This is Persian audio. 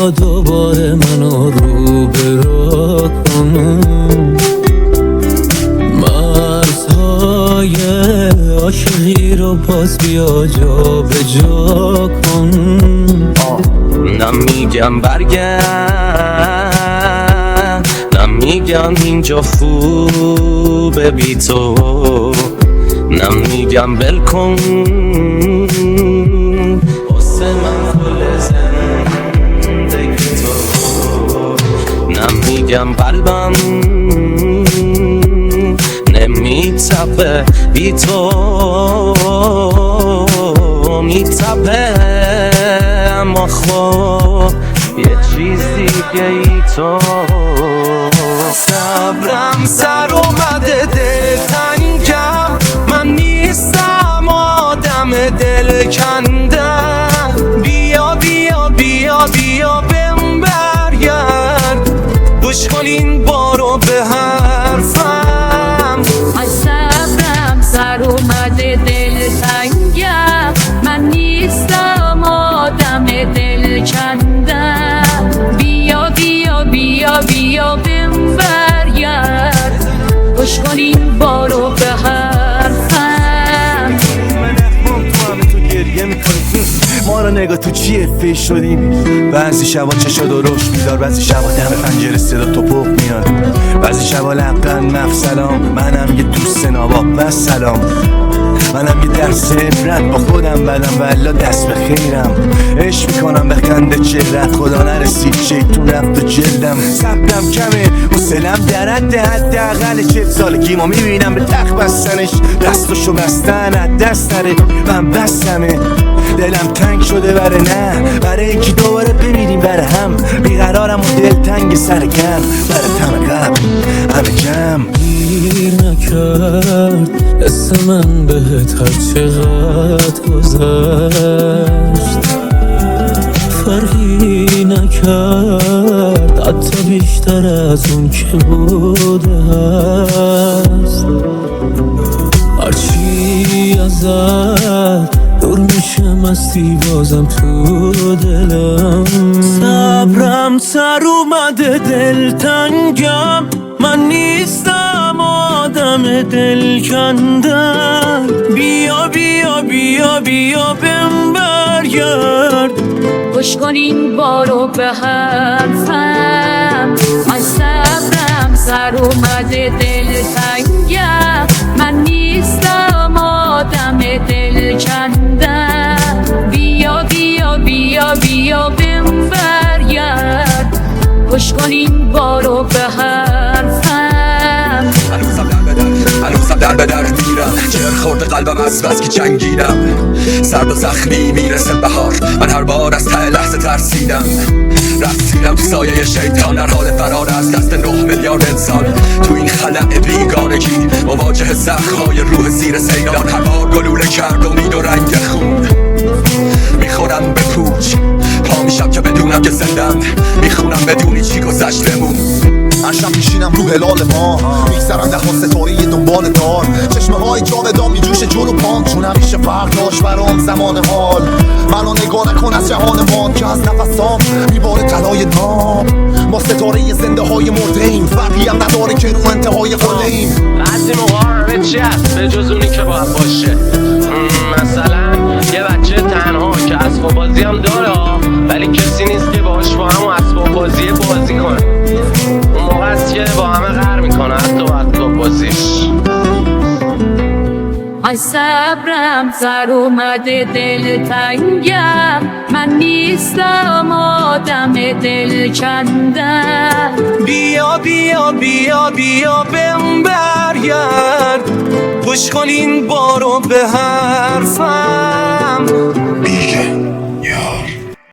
بیا دوباره منو روبرو کن، مرزهای عاشقی رو باز بیا جا به جا کن. نمیگم برگرد، نمیگم اینجا خوبه بی تو، نمیگم بل کن واسه من کل زندگی تو، نمیگم قلبم نمیتپه بی تو، میتپه اما خب یه چیز دیگه ای تو. صبرم سر اومده دل تنگم، من نیستم آدم دل کندم، بیا بیا بیا بیا بهم برگرد، گوش کن این بارو به حرفم. صبرم سر اومده دل تنگم، من نیستم آدم دل کندم، بیا بیا بیا بیا بهم برگرد، گوش کن این بارو به حرفم. من اخمام تو همه تو گریه میکنی، ما رو نگاه تو چیه فیش شدیم. بعضی شبا چشا درشت میدار، بعضی شبا دم پنجره صدا توپق میاد، بعضی شبا لبخند مفصلام، منم یه دوست ناباب و سلام، منم یه درس عبرت با خودم بدم والا دست به خیرم، عشق میکنم به خنده چهرت، خدا نرسید شیطون رفت و جلدم، صبرم کمه حوصله‌ام در حد حداقل 40 سالگیمو میبینم به تخت بستنش، دستشو بستن از دست نره، من بستمه، دلم تنگ شده بره نه برای اینکه دوباره ببینیم بره هم، بیقرارم و دل تنگ سر کم، بره تم قبل همه جمع. گیر نکرد اسم من بهت هر چقدر گذشت، فرقی نکرد حتی بیشتر از اون که بوده هست، هرچی ازت دور میشم استی بازم تو دلم. صبرم سر اومده دل تنگم، من نیستم آدم دل کندن، بیا بیا بیا بیا بهم برگرد، گوش کن این بارو به حرفم. من صبرم سر اومده دل تنگم، من نیستم آدم دل کندم، بیا بیا بیا بیا بهم برگرد، گوش کن این بارو به حرفم. هنوزم در به در میرم، جر خورده قلبم از بس که جنگیدم، سرد و زخمی میرسه بهار، من هر بار از ته لحظه ترسیدم، رفتیدم تو سایه شیطان در حال فرار از دست 9 میلیارد انسان، تو این خلأ بیگانگی مواجه زخم‌های روح زیر سیلان، هر بار گلوله کرد امید و رنگ خون، میخورم به پوچ پا میشم که بدونم که زندم، میخونم بدونی چی گذشتمون. هر شب میشینم رو هلال ما، میگذرم ده ستاره دنبال دار، چشمه های جاودان میجوشه جلو پام، چون همیشه فرق داشت برام زمان حال، منو نگاه نکن از جهان ما که از نفسام میباره طلای نام، ما ستاره زنده های مرده ایم، فرقی هم نداره که رو انتهای قله ایم. بعضی موقع همه چی هست به جز اونی که باید باشه، مثلا یه بچه تنها که اسباب بازی هم داره ولی کسی نیست که باهاش با همون اسباب بازی بازی کنه، اون موقع است که با همه قهر میکنه حتی با اسباب بازیش. من صبرم سر اومده دل تنگم، من نیستم آدم دل کندم، بیا بیا بیا بیا بهم برگرد، گوش کن این بارو به حرفم. بیگه